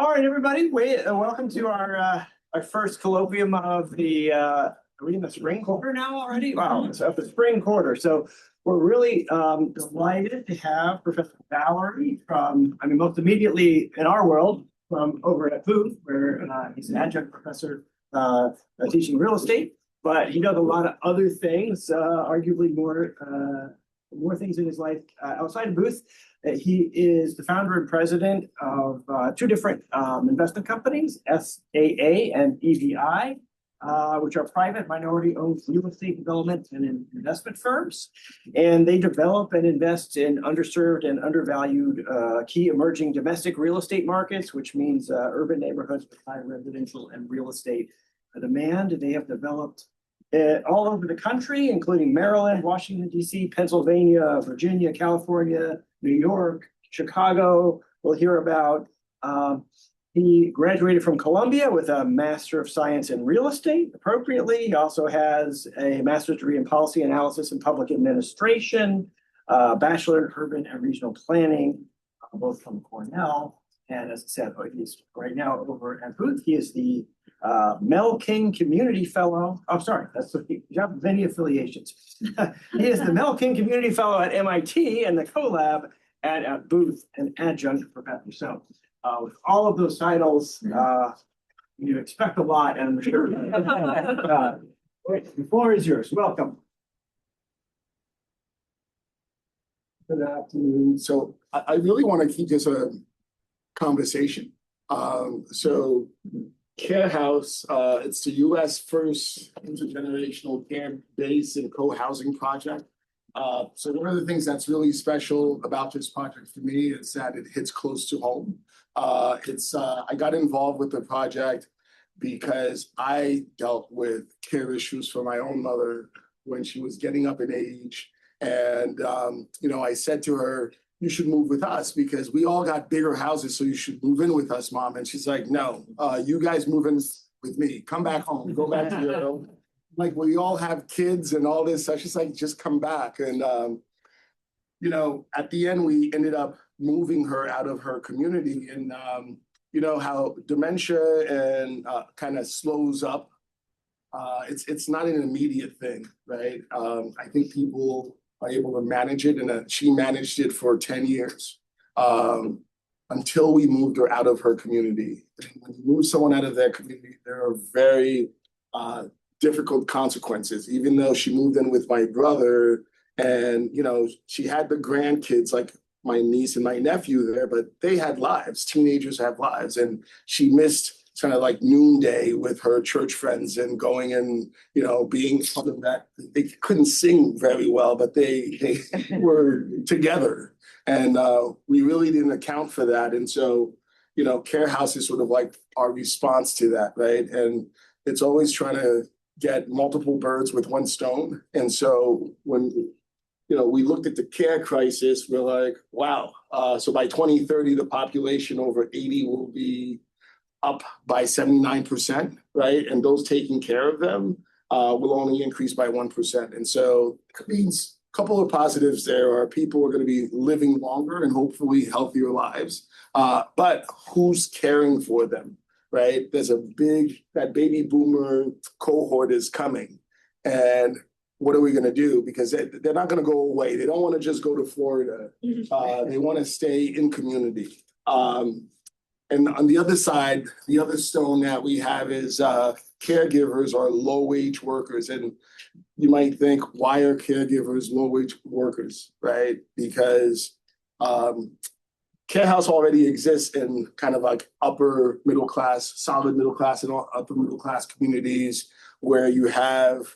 All right, everybody, welcome to our first colloquium of the are we in the spring quarter now already? Wow, it's of the spring quarter. So we're really delighted to have Professor Valery most immediately in our world from over at Booth, where he's an adjunct professor teaching real estate, but he does a lot of other things, arguably more things in his life outside of Booth. He is the founder and president of two different investment companies, SAA and EVI, which are private minority-owned real estate development and investment firms. And they develop and invest in underserved and undervalued key emerging domestic real estate markets, which means urban neighborhoods with high residential and real estate demand. They have developed all over the country, including Maryland, Washington, D.C., Pennsylvania, Virginia, California, New York, Chicago. We'll hear about. He graduated from Columbia with a Master of Science in Real Estate, appropriately. He also has a master's degree in Policy Analysis and Public Administration, Bachelor in Urban and Regional Planning, both from Cornell. And as I said, he's right now over at Booth. He is the Mel King Community Fellow. Oh, sorry, you have many affiliations. He is the Mel King Community Fellow at MIT and the CoLab at Booth and Adjunct Prof. So with all of those titles, you expect a lot, and I'm sure. The floor is yours. Welcome. Good afternoon. So I really want to keep this a conversation. So Care House, it's the U.S. first intergenerational care-based and co-housing project. So one of the things that's really special about this project for me is that it hits close to home. I got involved with the project because I dealt with care issues for my own mother when she was getting up in age. And, I said to her, you should move with us because we all got bigger houses, so you should move in with us, Mom. And she's like, no, you guys move in with me. Come back home. Go back to your home. Like, we all have kids and all this. So she's like, just come back. And, at the end, we ended up moving her out of her community. And, how dementia and kind of slows up. It's not an immediate thing, right? I think people are able to manage it, and she managed it for 10 years until we moved her out of her community. When you move someone out of their community, there are very difficult consequences. Even though she moved in with my brother, and she had the grandkids like my niece and my nephew there, but they had lives. Teenagers have lives, and she missed kind of like noonday with her church friends and going and, being part of that. They couldn't sing very well, but they were together. And we really didn't account for that. And so, Care House is sort of like our response to that, right? And it's always trying to get multiple birds with one stone. And so when, we looked at the care crisis, we're like, wow. So by 2030, the population over 80 will be up by 79%, right? And those taking care of them will only increase by 1%. And so it means a couple of positives there are people are going to be living longer and hopefully healthier lives. But who's caring for them, right? There's that baby boomer cohort is coming. And what are we going to do? Because they're not going to go away. They don't want to just go to Florida. They want to stay in community. And on the other side, the other stone that we have is caregivers are low-wage workers. And you might think, why are caregivers low-wage workers, right? Because Care House already exists in kind of like upper middle class, solid middle class, and upper middle class communities where you have,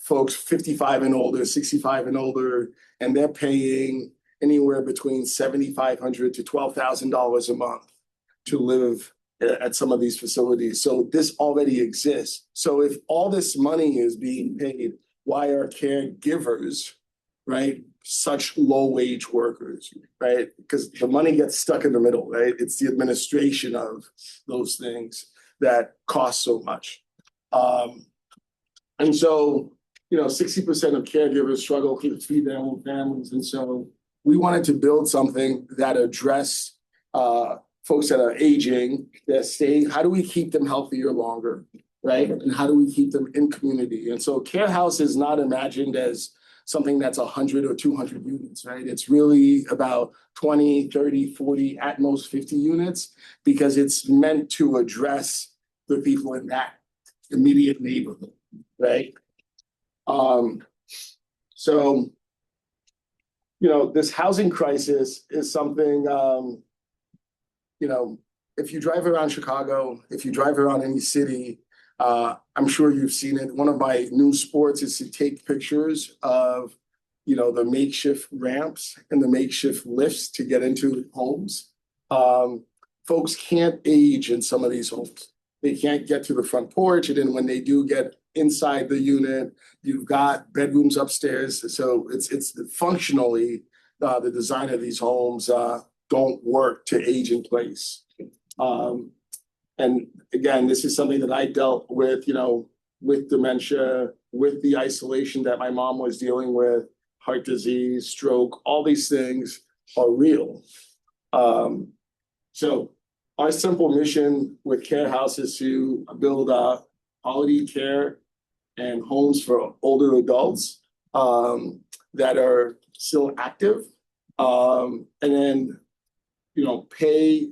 folks 55 and older, 65 and older, and they're paying anywhere between $7,500 to $12,000 a month to live at some of these facilities. So this already exists. So if all this money is being paid, why are caregivers, right, such low-wage workers, right? Because the money gets stuck in the middle, right? It's the administration of those things that cost so much. And so, 60% of caregivers struggle to feed their own families. And so we wanted to build something that addressed folks that are aging, that stay, how do we keep them healthier longer, right? And how do we keep them in community? And so care house is not imagined as something that's 100 or 200 units, right? It's really about 20, 30, 40, at most 50 units, because it's meant to address the people in that immediate neighborhood, right? So, this housing crisis is something, if you drive around Chicago, if you drive around any city, I'm sure you've seen it. One of my new sports is to take pictures of, the makeshift ramps and the makeshift lifts to get into homes. Folks can't age in some of these homes. They can't get to the front porch. And then when they do get inside the unit, you've got bedrooms upstairs. So it's functionally, the design of these homes don't work to age in place. And again, this is something that I dealt with, with dementia, with the isolation that my mom was dealing with, heart disease, stroke, all these things are real. So our simple mission with Care House is to build quality care and homes for older adults that are still active, and then, pay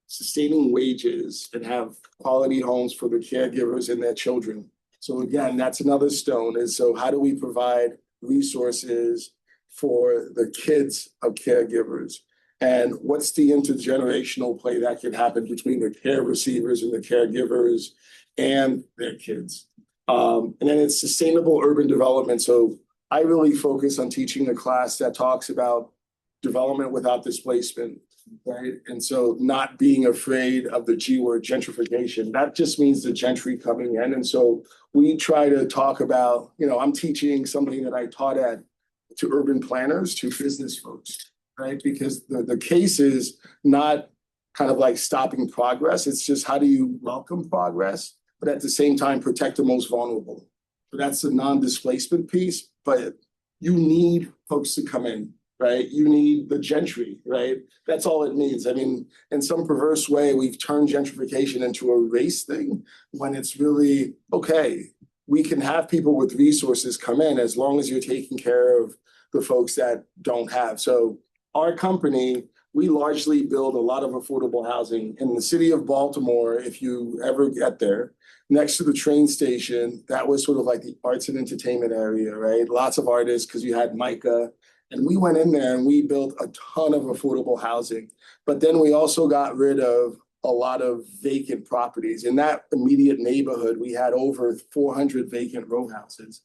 sustaining wages and have quality homes for the caregivers and their children. So again, that's another stone, is so how do we provide resources for the kids of caregivers? And what's the intergenerational play that can happen between the care receivers and the caregivers and their kids? And then it's sustainable urban development. So I really focus on teaching a class that talks about development without displacement, right? And so not being afraid of the G word, gentrification. That just means the gentry coming in. And so we try to talk about, I'm teaching something that I taught to urban planners, to business folks, right? Because the case is not kind of like stopping progress. It's just how do you welcome progress, but at the same time, protect the most vulnerable. So that's the non-displacement piece, but you need folks to come in, right? You need the gentry, right? That's all it needs. I mean, in some perverse way, we've turned gentrification into a race thing when it's really, okay, we can have people with resources come in as long as you're taking care of the folks that don't have. So our company, we largely build a lot of affordable housing in the city of Baltimore. If you ever get there, next to the train station, that was sort of like the arts and entertainment area, right? Lots of artists, because you had Micah. And we went in there and we built a ton of affordable housing. But then we also got rid of a lot of vacant properties. In that immediate neighborhood, we had over 400 vacant row houses.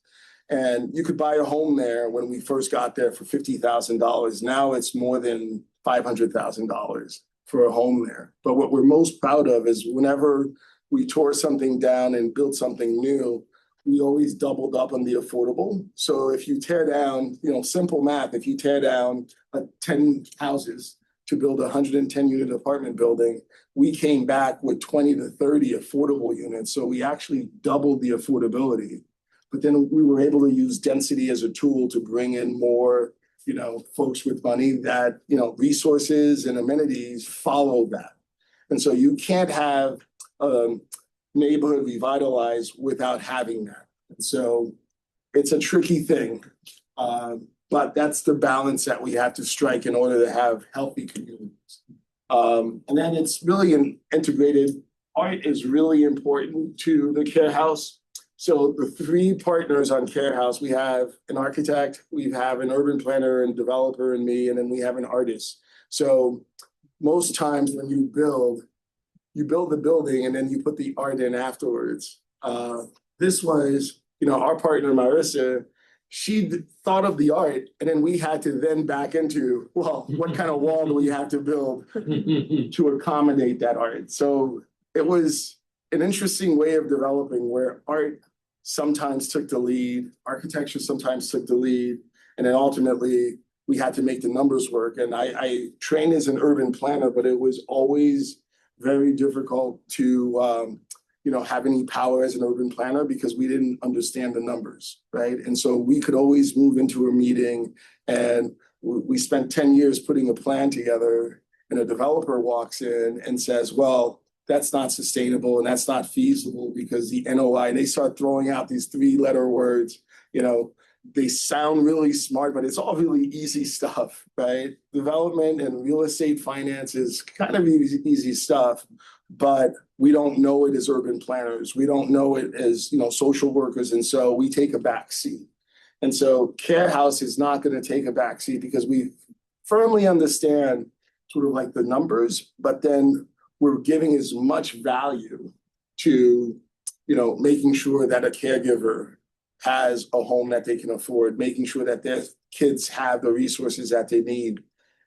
And you could buy a home there when we first got there for $50,000. Now it's more than $500,000 for a home there. But what we're most proud of is whenever we tore something down and built something new, we always doubled up on the affordable. So if you tear down, simple math, if you tear down 10 houses to build a 110 unit apartment building, we came back with 20 to 30 affordable units. So we actually doubled the affordability. But then we were able to use density as a tool to bring in more, folks with money that, resources and amenities follow that. And so you can't have neighborhood revitalized without having that. And so it's a tricky thing, but that's the balance that we have to strike in order to have healthy communities. And then it's really an integrated, art is really important to the Care House. So the three partners on Care House, we have an architect, we have an urban planner and developer and me, and then we have an artist. So most times when you build the building and then you put the art in afterwards. This was, our partner, Marissa, she thought of the art and then we had to then back into, well, what kind of wall do we have to build to accommodate that art? So it was an interesting way of developing where art sometimes took the lead, architecture sometimes took the lead, and then ultimately we had to make the numbers work. And I trained as an urban planner, but it was always very difficult to have any power as an urban planner because we didn't understand the numbers, right? And so we could always move into a meeting and we spent 10 years putting a plan together. and a developer walks in and says, well, that's not sustainable and that's not feasible because the NOI, and they start throwing out these 3-letter words, they sound really smart, but it's all really easy stuff, right? Development and real estate finance is kind of easy stuff, but we don't know it as urban planners. We don't know it as, social workers. And so we take a back seat. And so Care House is not going to take a back seat because we firmly understand sort of like the numbers, but then we're giving as much value to, making sure that a caregiver has a home that they can afford, making sure that their kids have the resources that they need,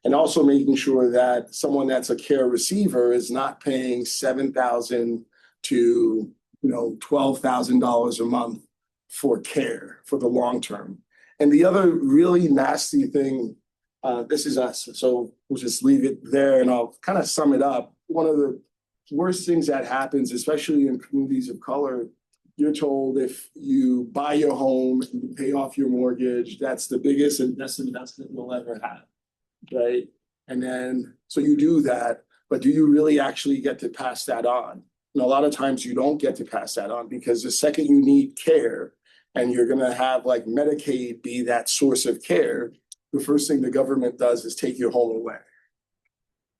and also making sure that someone that's a care receiver is not paying $7,000 to $12,000 a month for care for the long term. And the other really nasty thing, this is us, so we'll just leave it there and I'll kind of sum it up. One of the worst things that happens, especially in communities of color, you're told if you buy your home and you pay off your mortgage, that's the biggest and best investment we'll ever have, right? And then, so you do that, but do you really actually get to pass that on? And a lot of times you don't get to pass that on because the second you need care and you're gonna have like Medicaid be that source of care, the first thing the government does is take your home away,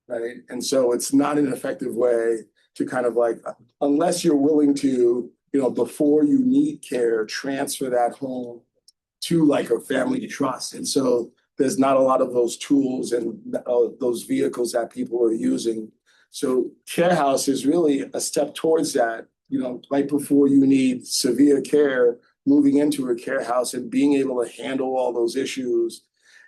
right? And so it's not an effective way to kind of like, unless you're willing to, before you need care, transfer that home to like a family trust. And so there's not a lot of those tools and those vehicles that people are using. So Care House is really a step towards that, right before you need severe care, moving into a care house and being able to handle all those issues.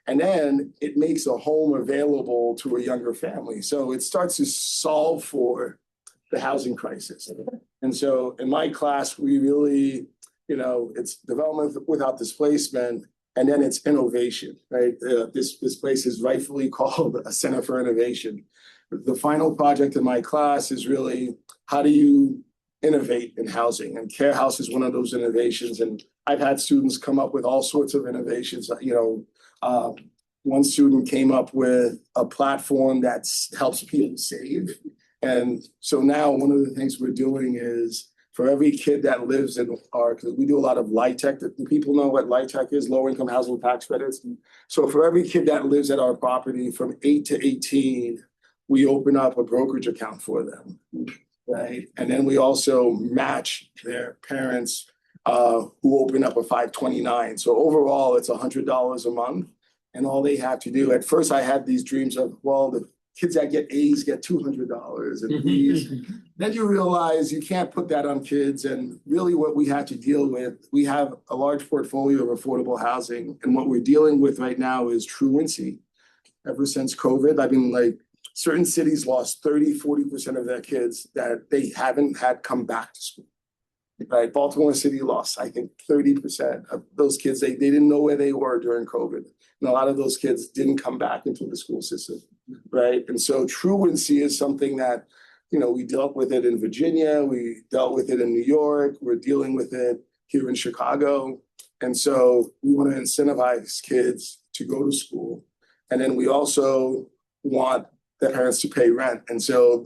And then it makes a home available to a younger family. So it starts to solve for the housing crisis. And so in my class, we really, it's development without displacement, and then it's innovation, right? This place is rightfully called a Center for Innovation. The final project in my class is really, how do you innovate in housing? And Care House is one of those innovations. And I've had students come up with all sorts of innovations. One student came up with a platform that helps people save. And so now one of the things we're doing is for every kid that lives in because we do a lot of LIHTC, that people know what LIHTC is, low income housing tax credits. So for every kid that lives at our property from 8 to 18, we open up a brokerage account for them, right? And then we also match their parents who open up a 529. So overall, it's $100 a month. And all they have to do, at first I had these dreams of, well, the kids that get A's get $200 and B's. Then you realize you can't put that on kids. And really what we have to deal with, we have a large portfolio of affordable housing. And what we're dealing with right now is truancy. Ever since COVID, I mean, like certain cities lost 30-40% of their kids that they haven't had come back to school. Right, Baltimore City lost, I think, 30% of those kids. They didn't know where they were during COVID. And a lot of those kids didn't come back into the school system, right? And so truancy is something that, we dealt with it in Virginia, we dealt with it in New York, we're dealing with it here in Chicago. And so we want to incentivize kids to go to school. And then we also want the parents to pay rent. And so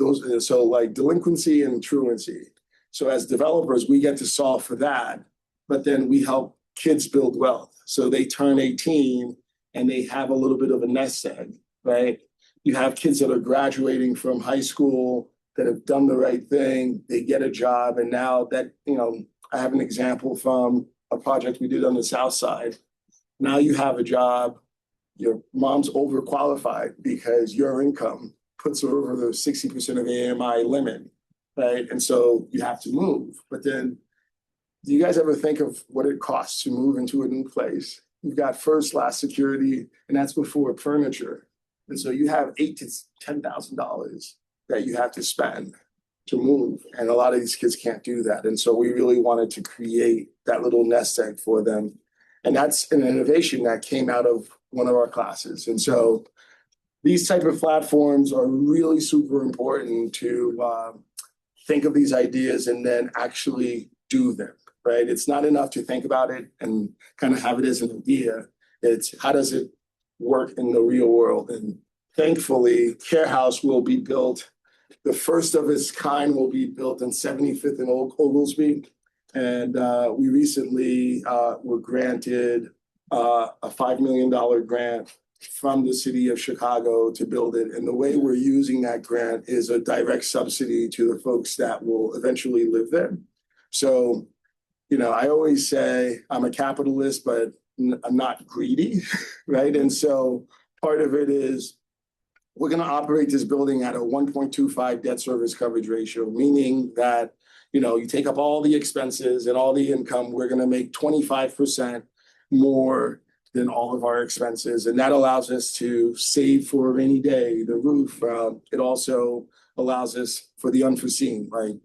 like delinquency and truancy. So as developers, we get to solve for that, but then we help kids build wealth. So they turn 18 and they have a little bit of a nest egg, right? You have kids that are graduating from high school that have done the right thing, they get a job. And now that, I have an example from a project we did on the South Side. Now you have a job, your mom's overqualified because your income puts her over the 60% of AMI limit. Right. And so you have to move. But then do you guys ever think of what it costs to move into a new place? You've got first, last security, and that's before furniture. And so you have $8,000 to $10,000 that you have to spend to move. And a lot of these kids can't do that. And so we really wanted to create that little nest egg for them. And that's an innovation that came out of one of our classes. And so these type of platforms are really super important to think of these ideas and then actually do them, right? It's not enough to think about it and kind of have it as an idea. It's how does it work in the real world? And thankfully, Care House will be built. The first of its kind will be built in 75th and Oglesby. And we recently were granted a $5 million grant from the city of Chicago to build it. And the way we're using that grant is a direct subsidy to the folks that will eventually live there. So, you know, I always say I'm a capitalist, but I'm not greedy, right? And so part of it is we're going to operate this building at a 1.25 debt service coverage ratio, meaning that, you know, you take up all the expenses and all the income, we're going to make 25% more than all of our expenses. And that allows us to save for a rainy day, the roof. It also allows us for the unforeseen, like,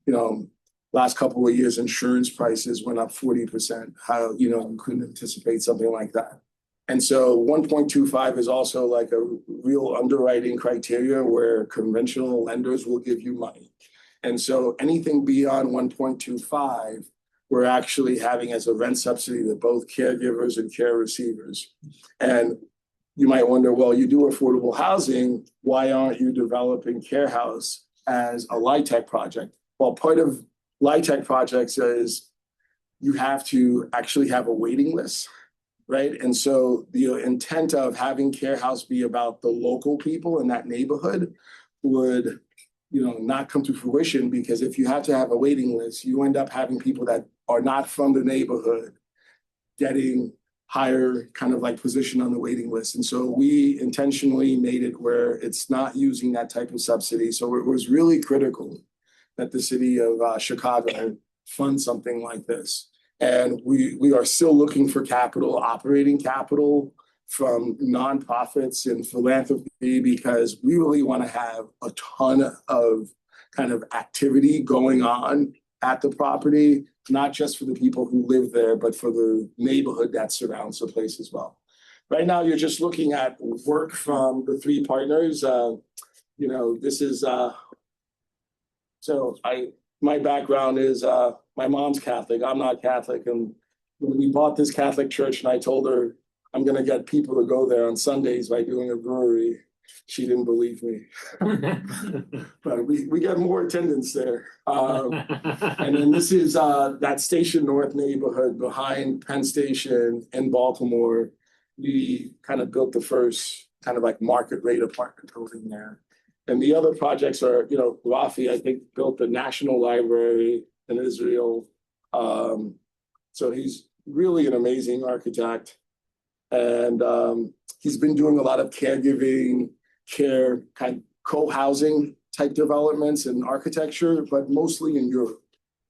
you know, last couple of years, insurance prices went up 40%. How, you know, you couldn't anticipate something like that. And so 1.25 is also like a real underwriting criteria where conventional lenders will give you money. And so anything beyond 1.25, we're actually having as a rent subsidy to both caregivers and care receivers. And you might wonder, well, you do affordable housing, why aren't you developing Care House as a LIHTC project? Well, part of LIHTC projects is you have to actually have a waiting list, right? And so the intent of having Care House be about the local people in that neighborhood would, you know, not come to fruition, because if you have to have a waiting list, you end up having people that are not from the neighborhood getting higher kind of like position on the waiting list. And so we intentionally made it where it's not using that type of subsidy. So it was really critical that the city of Chicago fund something like this. And we are still looking for capital, operating capital from nonprofits and philanthropy, because we really want to have a ton of kind of activity going on at the property, not just for the people who live there, but for the neighborhood that surrounds the place as well. Right now, you're just looking at work from the three partners. You know, this is, my background is, my mom's Catholic, I'm not Catholic. And when we bought this Catholic church and I told her, I'm going to get people to go there on Sundays by doing a brewery, she didn't believe me. But we get more attendance there. And then this is that Station North neighborhood behind Penn Station in Baltimore. We kind of built the first kind of like market rate apartment building there. And the other projects are, you know, Rafi, I think, built the National Library in Israel. So he's really an amazing architect. And he's been doing a lot of caregiving, care, kind of co-housing type developments and architecture, but mostly in Europe.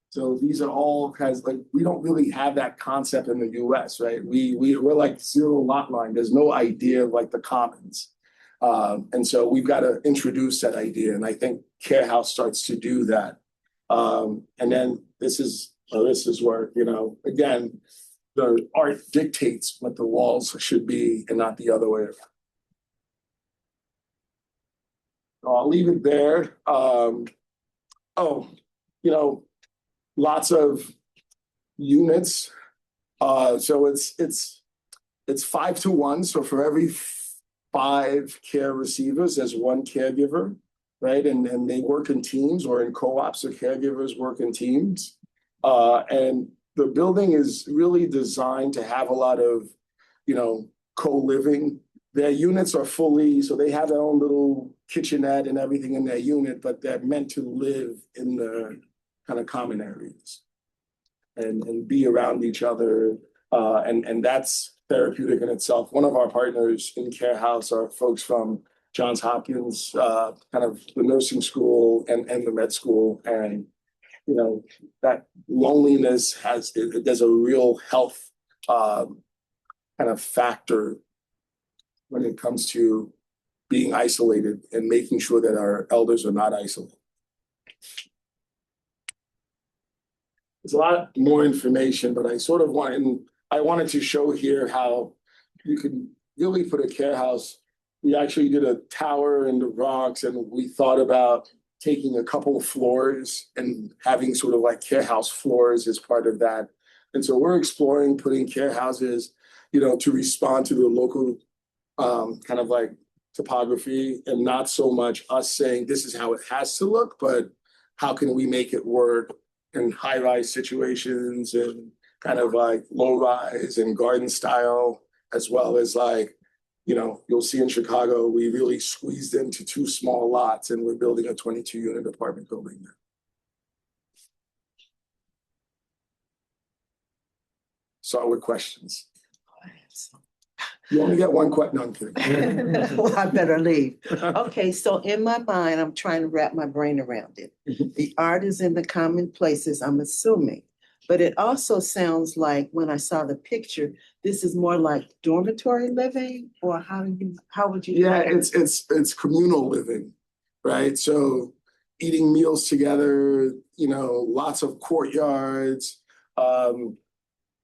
So these are all kinds, like, we don't really have that concept in the US, right? We're like zero lot line. There's no idea of like the commons. And so we've got to introduce that idea. And I think Care House starts to do that. And then this is where, you know, again, the art dictates what the walls should be and not the other way around. So I'll leave it there. You know, lots of units. So it's 5-to-1. So for every 5 care receivers, there's 1 caregiver, right? And they work in teams or in co-ops, so caregivers work in teams. And the building is really designed to have a lot of, you know, co-living. Their units are fully, so they have their own little kitchenette and everything in their unit, but they're meant to live in the kind of common areas and be around each other. And that's therapeutic in itself. One of our partners in Care House are folks from Johns Hopkins, kind of the nursing school and the med school. And you know, that loneliness there's a real health kind of factor when it comes to being isolated and making sure that our elders are not isolated. There's a lot more information, but I wanted to show here how you can really put a Care House. We actually did a tower in the Bronx, and we thought about taking a couple of floors and having sort of like Care House floors as part of that. And so we're exploring putting Care Houses, you know, to respond to the local kind of like topography and not so much us saying this is how it has to look, but how can we make it work in high-rise situations and kind of like low-rise and garden style, as well as like, you know, you'll see in Chicago, we really squeezed into 2 small lots and we're building a 22-unit apartment building there. Start with questions. You only get one question. No, I'm kidding. Well, I better leave. Okay, so in my mind, I'm trying to wrap my brain around it. The art is in the common places, I'm assuming. But it also sounds like when I saw the picture, this is more like dormitory living, or how would you? Yeah, it's communal living, right? So eating meals together, you know, lots of courtyards. I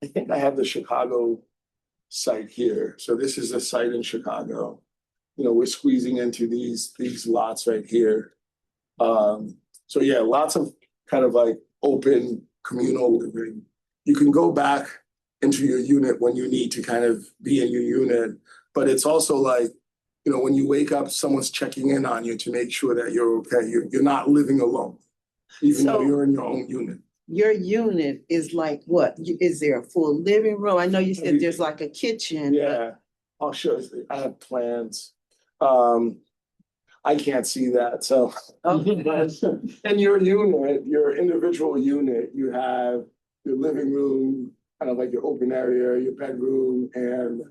think I have the Chicago site here. So this is a site in Chicago. You know, we're squeezing into these lots right here. So yeah, lots of kind of like open communal living. You can go back into your unit when you need to kind of be in your unit, but it's also like, you know, when you wake up, someone's checking in on you to make sure that you're okay. You're not living alone, even though you're in your own unit. Your unit is like what? Is there a full living room? I know you said there's like a kitchen. Yeah, I'll show you. I have plans. I can't see that, so. In your unit, your individual unit, you have your living room, kind of like your open area, your bedroom, and,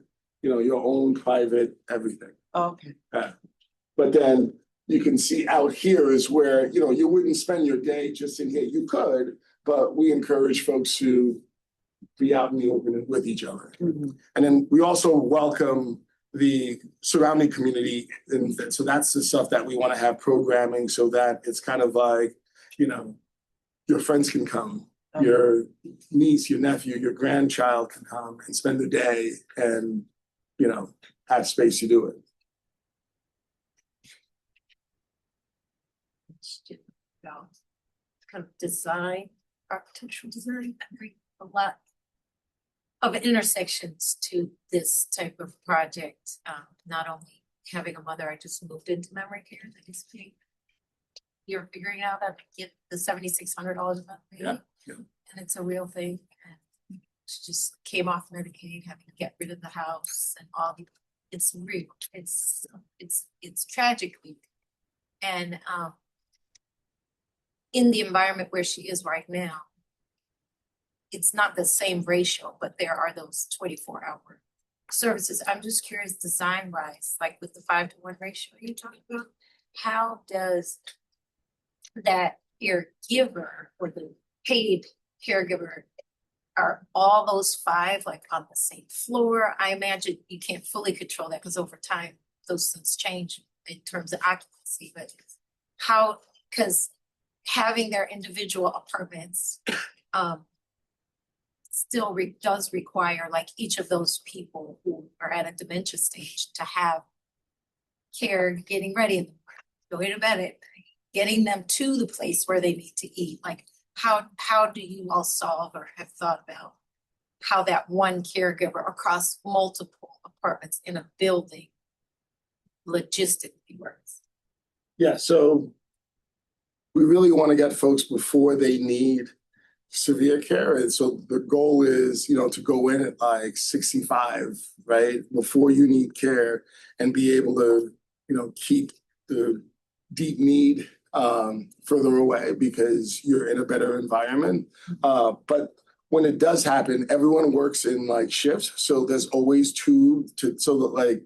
you know, your own private everything. Okay. But then you can see out here is where, you know, you wouldn't spend your day just in here. You could, but we encourage folks to be out in the open with each other. Mm-hmm. And then we also welcome the surrounding community. And so that's the stuff that we want to have programming so that it's kind of like, you know, your friends can come, your niece, your nephew, your grandchild can come and spend the day and, you know, have space to do it. Kind of design, architectural design, I bring a lot of intersections to this type of project. Not only having a mother, I just moved into memory care, that is big. You're figuring out how to get the $7,600 a month, Yeah. and it's a real thing. And she just came off Medicaid, having to get rid of the house and all. It's real. It's tragically, and in the environment where she is right now, it's not the same ratio, but there are those 24-hour services. I'm just curious, design-wise, like with the 5-to-1 ratio you're talking about, how does that caregiver or the paid caregiver, are all those 5 like on the same floor? I imagine you can't fully control that because over time those things change in terms of occupancy, but how, because having their individual apartments still does require like each of those people who are at a dementia stage to have care, getting ready in the morning, going to bed at night, getting them to the place where they need to eat. Like how do you all solve or have thought about how that one caregiver across multiple apartments in a building logistically works? Yeah, so we really want to get folks before they need severe care. And so the goal is, you know, to go in at like 65, right? Before you need care and be able to, you know, keep the deep need further away because you're in a better environment. But when it does happen, everyone works in like shifts. So there's always so that like,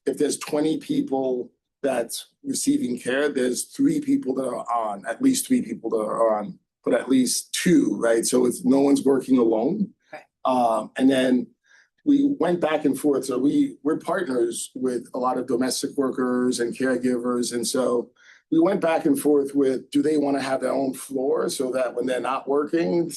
if there's 20 people that's receiving care, there's 3 people that are on, at least 3 people that are on, but at least 2, right? So it's no one's working alone. Right. And then we went back and forth. So we're partners with a lot of domestic workers and caregivers. And so we went back and forth with, do they want to have their own floor so that when they're not working,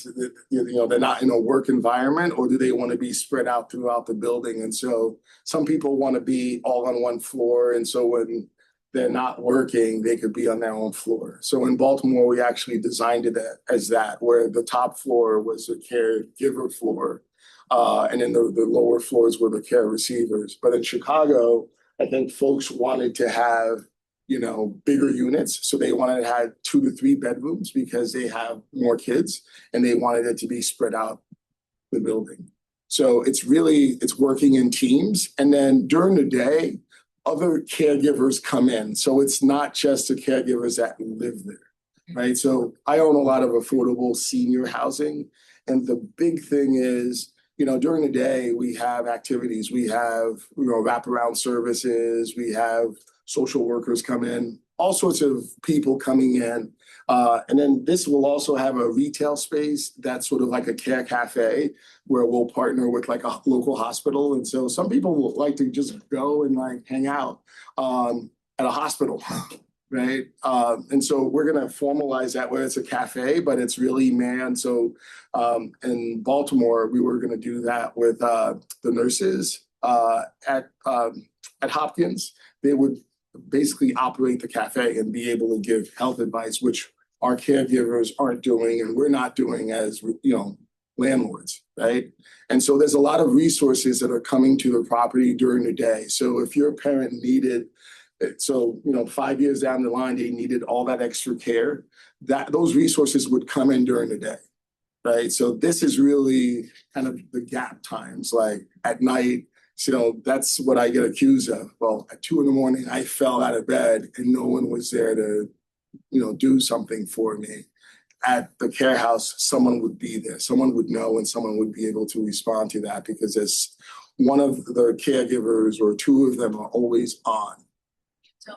you know, they're not in a work environment, or do they want to be spread out throughout the building? And so some people want to be all on one floor. And so when they're not working, they could be on their own floor. So in Baltimore, we actually designed it as that, where the top floor was a caregiver floor, and then the lower floors were the care receivers. But in Chicago, I think folks wanted to have, you know, bigger units. So they wanted to have 2 to 3 bedrooms because they have more kids and they wanted it to be spread out the building. So it's working in teams. And then during the day, other caregivers come in. So it's not just the caregivers that live there, right? So I own a lot of affordable senior housing. And the big thing is, you know, during the day, we have activities. We have, you know, wraparound services. We have social workers come in, all sorts of people coming in. And then this will also have a retail space that's sort of like a care cafe where we'll partner with like a local hospital. And so some people will like to just go and like hang out at a hospital, right? And so we're going to formalize that where it's a cafe, but it's really manned. So in Baltimore, we were going to do that with the nurses at Hopkins. They would basically operate the cafe and be able to give health advice, which our caregivers aren't doing and we're not doing as, you know, landlords, right? And so there's a lot of resources that are coming to the property during the day. So if your parent needed, so, you know, 5 years down the line, they needed all that extra care, that those resources would come in during the day, right? So this is really kind of the gap times, like at night. So that's what I get accused of. Well, at 2 a.m, I fell out of bed and no one was there to, you know, do something for me. At the care house, someone would be there. Someone would know and someone would be able to respond to that because it's one of the caregivers or 2 of them are always on.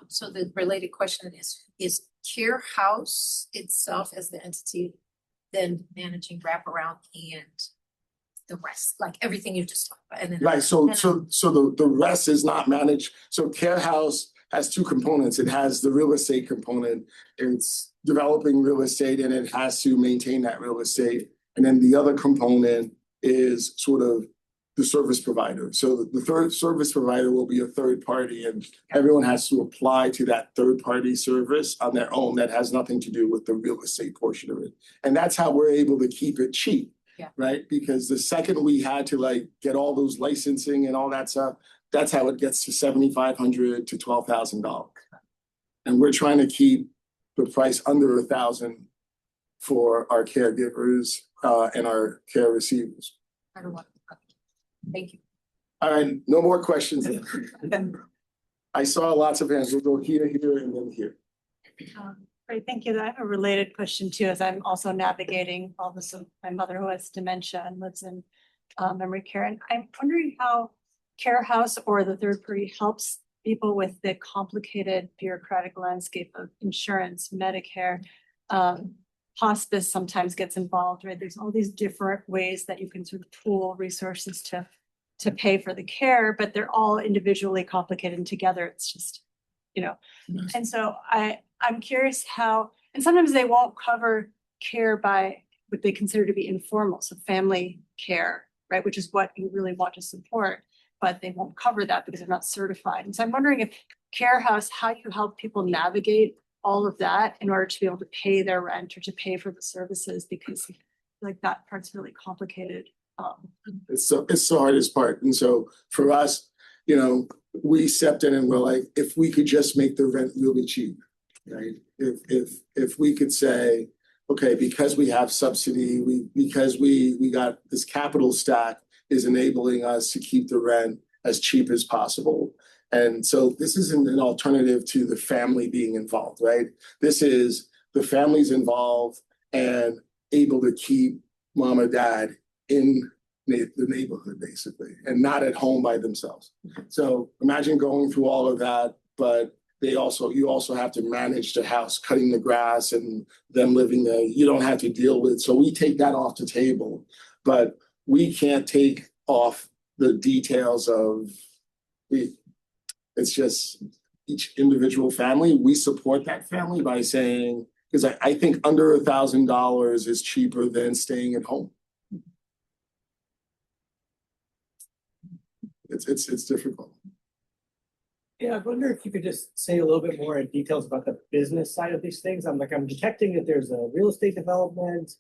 So the related question is Care House itself as the entity then managing wraparound and the rest, like everything you just talked about? And then Right, so the rest is not managed. So Care House has 2 components. It has the real estate component. It's developing real estate and it has to maintain that real estate. And then the other component is sort of the service provider. So the third service provider will be a third party and everyone has to apply to that third party service on their own. That has nothing to do with the real estate portion of it. And that's how we're able to keep it cheap. Yeah. Right? Because the second we had to like get all those licensing and all that stuff, that's how it gets to $7,500 to $12,000. And we're trying to keep the price under $1,000 for our caregivers and our care receivers. I don't want to. Thank you. All right, no more questions. I saw lots of hands. We'll go here, here, and then here. Great, thank you. I have a related question too, as I'm also navigating all this. My mother who has dementia and lives in memory care. And I'm wondering how Care House or the third party helps people with the complicated bureaucratic landscape of insurance, Medicare, hospice sometimes gets involved, right? There's all these different ways that you can sort of pool resources to pay for the care, but they're all individually complicated and together it's just, you know. And so I'm curious how, and sometimes they won't cover care by what they consider to be informal, so family care, right? Which is what you really want to support, but they won't cover that because they're not certified. And so I'm wondering if Care House, how you help people navigate all of that in order to be able to pay their rent or to pay for the services, because like that part's really complicated. It's the hardest part. And so for us, you know, we stepped in and we're like, if we could just make the rent really cheap, right? If we could say, okay, because we have subsidy, because we got this capital stack is enabling us to keep the rent as cheap as possible. And so this isn't an alternative to the family being involved, right? This is the family's involved and able to keep mom or dad in the neighborhood, basically, and not at home by themselves. So imagine going through all of that, but you also have to manage the house, cutting the grass and them living there. You don't have to deal with. So we take that off the table, but we can't take off the details of it. It's just each individual family. We support that family by saying, because I think under $1,000 is cheaper than staying at home. It's difficult. Yeah, I wonder if you could just say a little bit more in details about the business side of these things. I'm detecting that there's a real estate development,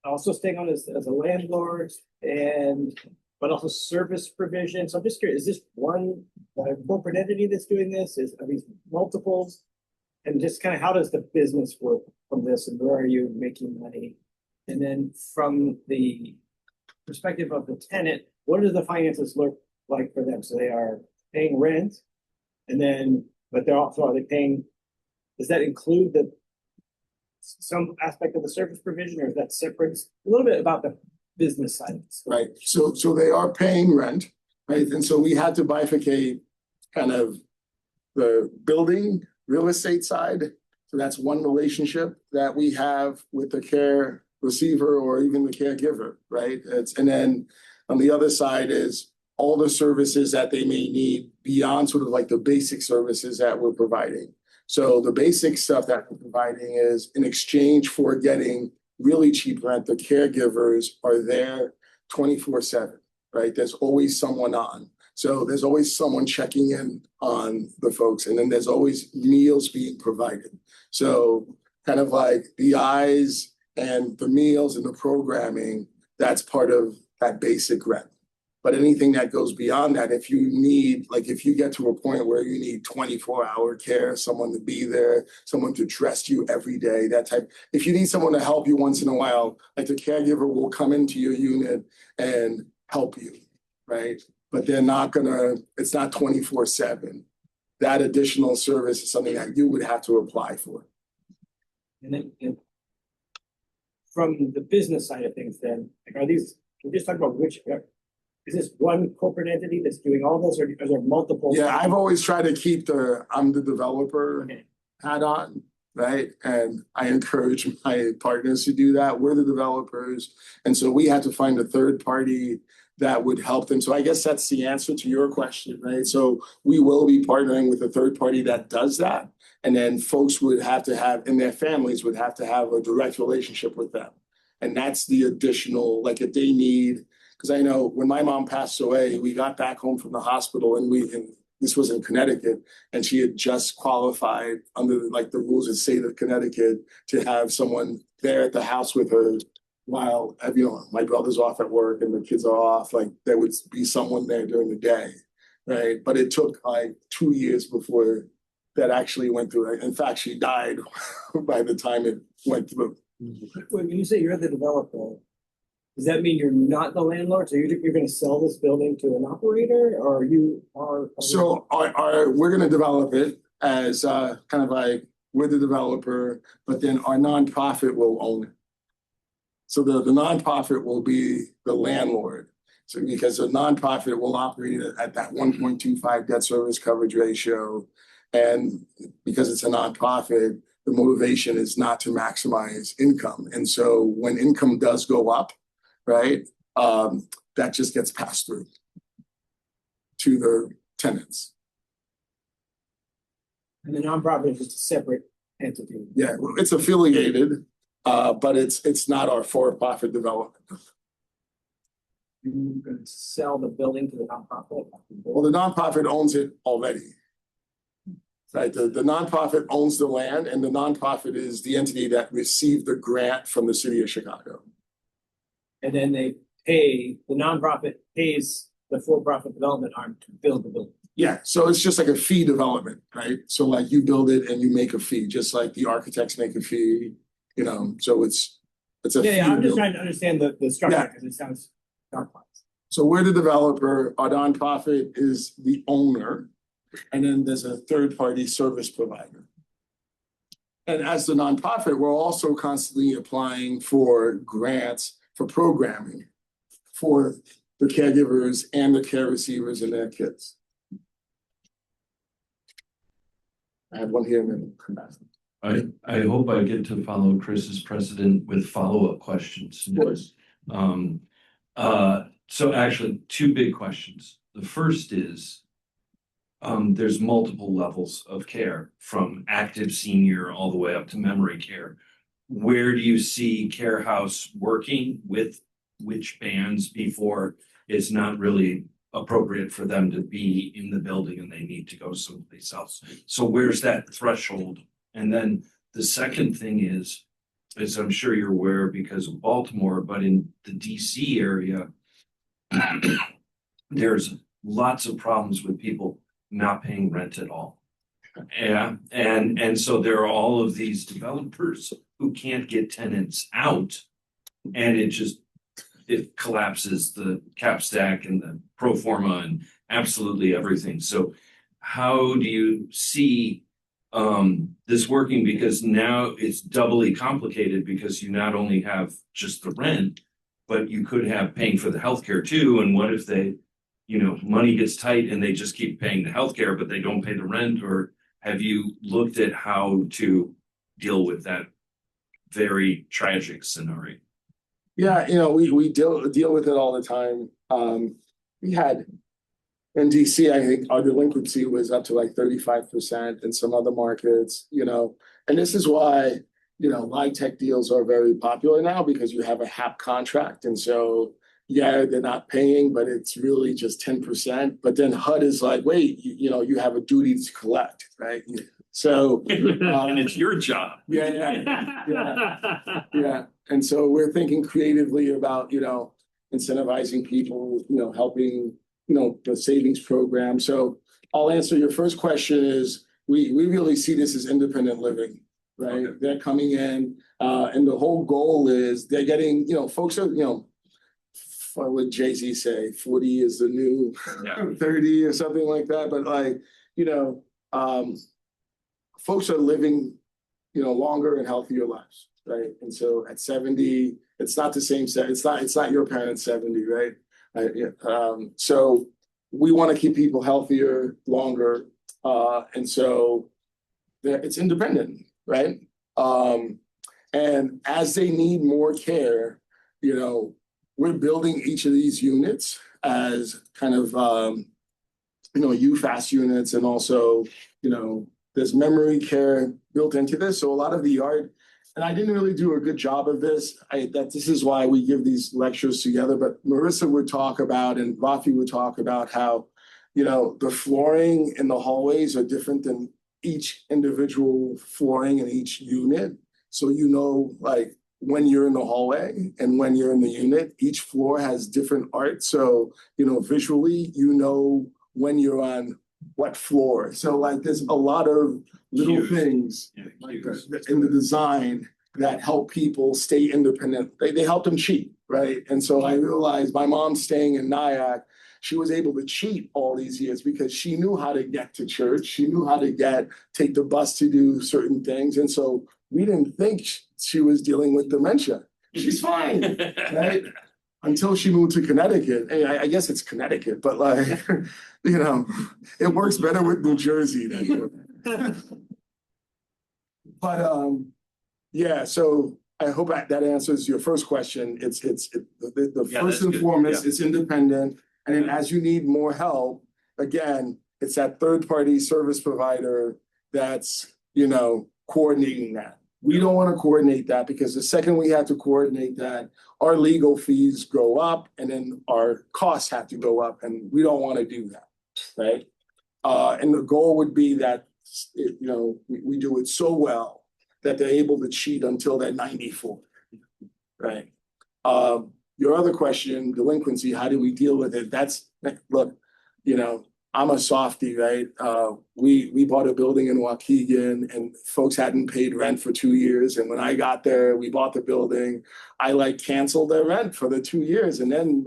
also staying on as a landlord, and but also service provision. So I'm just curious, is this one corporate entity that's doing this? Are these multiples? And just kind of how does the business work from this and where are you making money? And then from the perspective of the tenant, what do the finances look like for them? So they are paying rent and then, but they're also, are they paying, does that include some aspect of the service provision or is that separate? A little bit about the business side of this. Right, so they are paying rent, right? And so we had to bifurcate kind of the building real estate side. So that's one relationship that we have with the care receiver or even the caregiver, right? And then on the other side is all the services that they may need beyond sort of like the basic services that we're providing. So the basic stuff that we're providing is in exchange for getting really cheap rent, the caregivers are there 24/7, right? There's always someone on. So there's always someone checking in on the folks, and then there's always meals being provided. So kind of like the eyes and the meals and the programming, that's part of that basic rent. But anything that goes beyond that, if you need, like if you get to a point where you need 24-hour care, someone to be there, someone to dress you every day, that type, if you need someone to help you once in a while, like the caregiver will come into your unit and help you, right? But they're not gonna, it's not 24/7. That additional service is something that you would have to apply for. And then from the business side of things then, like are these, can we just talk about which, is this one corporate entity that's doing all this or are there multiple? Yeah, I've always tried to keep I'm the developer Okay. hat on, right? And I encourage my partners to do that. We're the developers. And so we had to find a third party that would help them. So I guess that's the answer to your question, right? So we will be partnering with a third party that does that. And then folks would have to have, and their families would have to have a direct relationship with them. And that's the additional, like if they need, because I know when my mom passed away, we got back home from the hospital and this was in Connecticut, and she had just qualified under like the rules of the state of Connecticut to have someone there at the house with her while, you know, my brother's off at work and the kids are off, like there would be someone there during the day, right? But it took like 2 years before that actually went through. In fact, she died by the time it went through. When you say you're the developer, does that mean you're not the landlord? So you're going to sell this building to an operator or you are? So we're going to develop it as kind of like we're the developer, but then our nonprofit will own it. So the nonprofit will be the landlord. So because the nonprofit will operate at that 1.25 debt service coverage ratio. And because it's a nonprofit, the motivation is not to maximize income. And so when income does go up, right, that just gets passed through to the tenants. And the nonprofit is just a separate entity. Yeah, well, it's affiliated, but it's not our for-profit development. You're going to sell the building to the nonprofit? Well, the nonprofit owns it already. Right, the nonprofit owns the land, and the nonprofit is the entity that received the grant from the city of Chicago. And then the nonprofit pays the for-profit development arm to build the building. Yeah, so it's just like a fee development, right? So like you build it and you make a fee, just like the architects make a fee, you know, so it's a fee. Yeah, I'm just trying to understand the structure because it sounds complex. So we're the developer, our nonprofit is the owner, and then there's a third-party service provider. And as the nonprofit, we're also constantly applying for grants for programming for the caregivers and the care receivers and their kids. I have one here and then come back. I hope I get to follow Chris's precedent with follow-up questions. Of course. So actually, two big questions. The first is, there's multiple levels of care, from active senior all the way up to memory care. Where do you see Care House working with which bands before it's not really appropriate for them to be in the building and they need to go someplace else? So where's that threshold? And then the second thing is, as I'm sure you're aware because of Baltimore, but in the DC area, there's lots of problems with people not paying rent at all. Yeah, and so there are all of these developers who can't get tenants out. And it collapses the cap stack and the pro forma and absolutely everything. So how do you see this working? Because now it's doubly complicated because you not only have just the rent, but you could have paying for the healthcare too. And what if they, money gets tight and they just keep paying the healthcare, but they don't pay the rent? Or have you looked at how to deal with that very tragic scenario? Yeah, we deal with it all the time. We had in DC, I think our delinquency was up to like 35% in some other markets, and this is why, live tech deals are very popular now because you have a HAP contract. And so, yeah, they're not paying, but it's really just 10%. But then HUD is like, wait, you have a duty to collect, right? So, and it's your job. Yeah. And so we're thinking creatively about, incentivizing people, helping, the savings program. So I'll answer your first question is we really see this as independent living, right? Okay. They're coming in, and the whole goal is they're getting, folks are, what would Jay-Z say? 40 is the new 30 or something like that. But folks are living, longer and healthier lives, right? And so at 70, it's not the same set. It's not your parents' 70, right? So we want to keep people healthier, longer, and so it's independent, right? And as they need more care, we're building each of these units as kind of UFAS units, and also there's memory care built into this. So a lot of the art, and I didn't really do a good job of this. This is why we give these lectures together. But Marissa would talk about, and Rafi would talk about how, the flooring in the hallways are different than each individual flooring in each unit. So like when you're in the hallway and when you're in the unit, each floor has different art. So visually, when you're on what floor. So like there's a lot of little things in the design that help people stay independent. They help them cheat, right? And so I realized my mom staying in Nyack, she was able to cheat all these years because she knew how to get to church. She knew how to take the bus to do certain things. And so we didn't think she was dealing with dementia. She's fine, right? Until she moved to Connecticut. Hey, I guess it's Connecticut, but it works better with New Jersey than. But yeah, so I hope that answers your first question. It's the first and foremost, it's independent. And then as you need more help, again, it's that third-party service provider that's, coordinating that. We don't want to coordinate that because the second we have to coordinate that, our legal fees go up and then our costs have to go up, and we don't want to do that, right? And the goal would be that, we do it so well that they're able to cheat until they're 94, right? Your other question, delinquency, how do we deal with it? Look, I'm a softie, right? We bought a building in Waukegan and folks hadn't paid rent for 2 years. And when I got there, we bought the building. I canceled their rent for the 2 years. And then,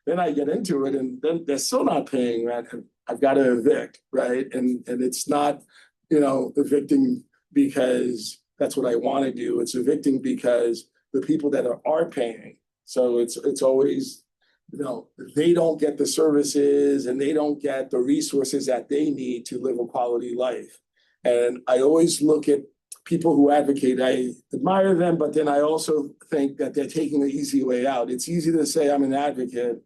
then I get into it and then they're still not paying rent. And I've got to evict, right? And it's not, evicting because that's what I want to do. It's evicting because the people that are paying. So it's always, they don't get the services and they don't get the resources that they need to live a quality life. And I always look at people who advocate, I admire them, but then I also think that they're taking the easy way out. It's easy to say I'm an advocate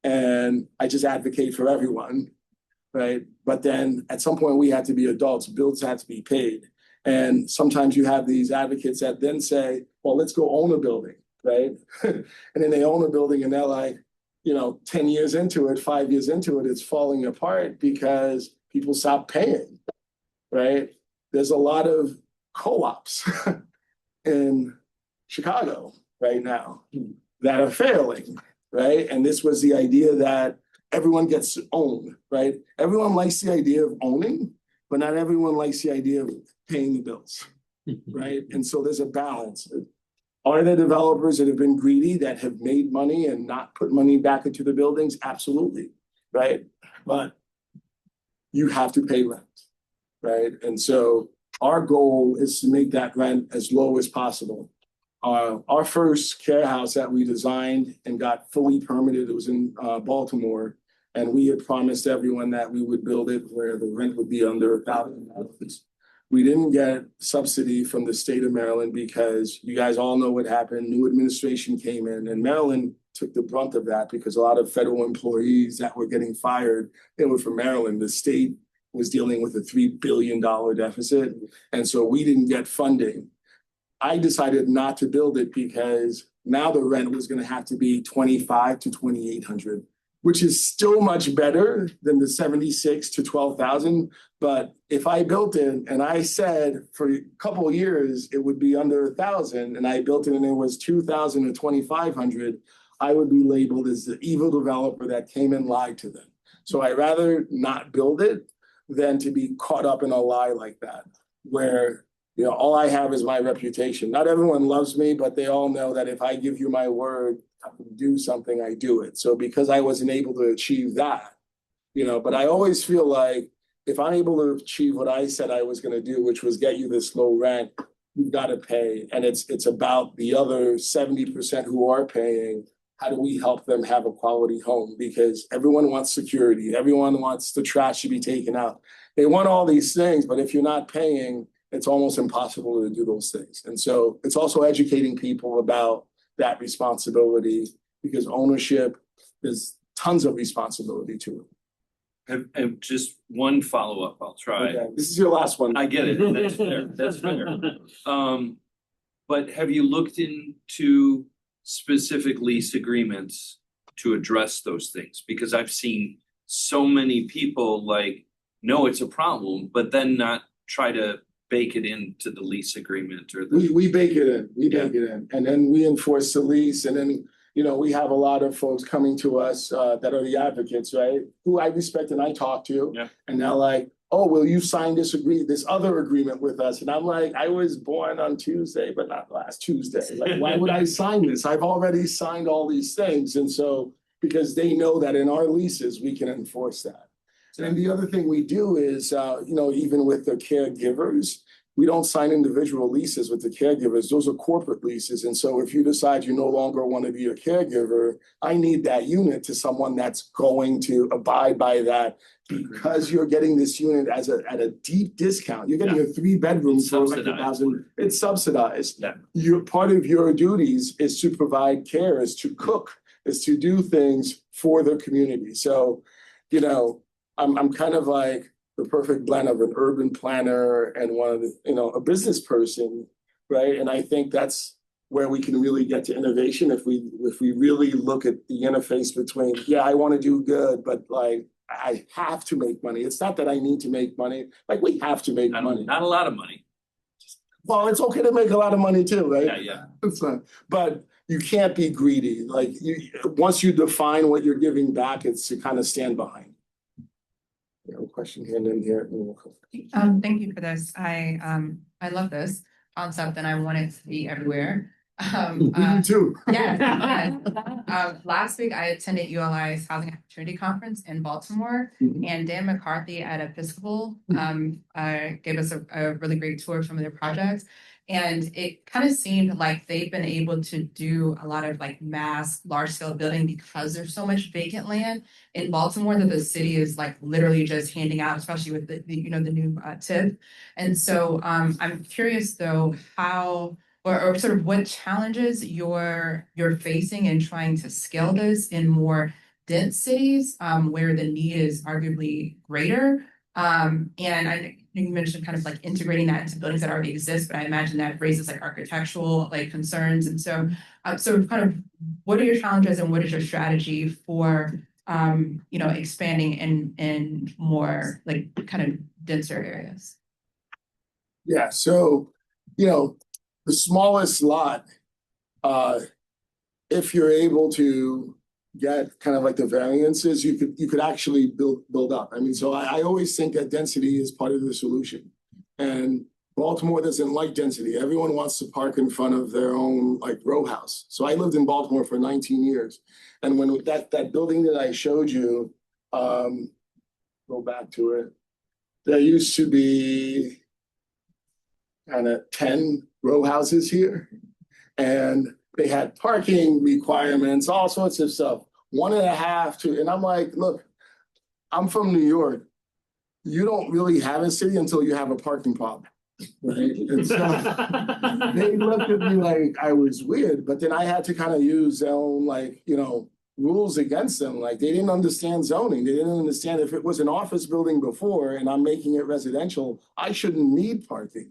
and I just advocate for everyone, right? But then at some point we have to be adults, bills have to be paid. And sometimes you have these advocates that then say, well, let's go own a building, right? And then they own a building and they're like, 10 years into it, 5 years into it, it's falling apart because people stop paying, right? There's a lot of co-ops in Chicago right now that are failing, right? And this was the idea that everyone gets to own, right? Everyone likes the idea of owning, but not everyone likes the idea of paying the bills, right? And so there's a balance. Are there developers that have been greedy that have made money and not put money back into the buildings? Absolutely, right? But you have to pay rent, right? And so our goal is to make that rent as low as possible. Our first care house that we designed and got fully permitted, it was in Baltimore, and we had promised everyone that we would build it where the rent would be under $1,000. We didn't get subsidy from the state of Maryland because you guys all know what happened. New administration came in, and Maryland took the brunt of that because a lot of federal employees that were getting fired, they were from Maryland. The state was dealing with a $3 billion deficit, and so we didn't get funding. I decided not to build it because now the rent was going to have to be $2,500 to $2,800, which is still much better than the $76,000 to $12,000. But if I built it and I said for a couple of years it would be under $1,000, and I built it and it was $2,000 to $2,500, I would be labeled as the evil developer that came and lied to them. So I'd rather not build it than to be caught up in a lie like that, where all I have is my reputation. Not everyone loves me, but they all know that if I give you my word, I can do something, I do it. So because I wasn't able to achieve that, but I always feel like if I'm able to achieve what I said I was going to do, which was get you this low rent, you've got to pay. And it's about the other 70% who are paying. How do we help them have a quality home? Because everyone wants security. Everyone wants the trash to be taken out. They want all these things, but if you're not paying, it's almost impossible to do those things. And so it's also educating people about that responsibility, because ownership, there's tons of responsibility to it. And just one follow-up, I'll try. Okay, this is your last one. I get it, that's fair, that's fair. But have you looked into specific lease agreements to address those things? Because I've seen so many people know it's a problem, but then not try to bake it into the lease agreement or the. We bake it in, bake it in, and then we enforce the lease, and then, we have a lot of folks coming to us that are the advocates, right? Who I respect and I talk to, and they're like, oh, will you sign this other agreement with us? And I'm like, I was born on Tuesday, but not last Tuesday. Like, why would I sign this? I've already signed all these things. And so, because they know that in our leases, we can enforce that. And the other thing we do is, even with the caregivers, we don't sign individual leases with the caregivers. Those are corporate leases. And so if you decide you no longer want to be a caregiver, I need that unit to someone that's going to abide by that, because you're getting this unit at a deep discount. You're getting a 3-bedroom for like $1,000. It's subsidized. Yeah. Part of your duties is to provide care, is to cook, is to do things for the community. So, I'm kind of like the perfect blend of an urban planner and one of the, a business person, right? And I think that's where we can really get to innovation if we really look at the interface between, I want to do good, but I have to make money. It's not that I need to make money. We have to make money. Not a lot of money. Well, it's okay to make a lot of money too, right? Yeah. It's not, but you can't be greedy. Once you define what you're giving back, it's to kind of stand behind. Question here and then here. Thank you for this. I love this concept and I want it to be everywhere. Me too. Yeah. Last week I attended ULI's Housing Opportunity Conference in Baltimore, and Dan McCarthy at Episcopal gave us a really great tour of some of their projects. And it kind of seemed like they've been able to do a lot of mass large scale building because there's so much vacant land in Baltimore that the city is literally just handing out, especially with the new TIF. And so I'm curious though how or sort of what challenges you're facing in trying to scale this in more dense cities where the need is arguably greater. And I you mentioned kind of integrating that into buildings that already exist, but I imagine that raises architectural concerns. And so, so kind of what are your challenges and what is your strategy for expanding in more kind of denser areas? Yeah, so the smallest lot, if you're able to get kind of like the variances, you could actually build up. I mean, so I always think that density is part of the solution. And Baltimore doesn't like density. Everyone wants to park in front of their own like row house. So I lived in Baltimore for 19 years. And when that building that I showed you, go back to it, there used to be kind of 10 row houses here. And they had parking requirements, all sorts of stuff. 1.5 to, and I'm like, look, I'm from New York. You don't really have a city until you have a parking problem. Right? And so they looked at me like I was weird, but then I had to kind of use their own, like, you know, rules against them. Like they didn't understand zoning. They didn't understand if it was an office building before and I'm making it residential, I shouldn't need parking,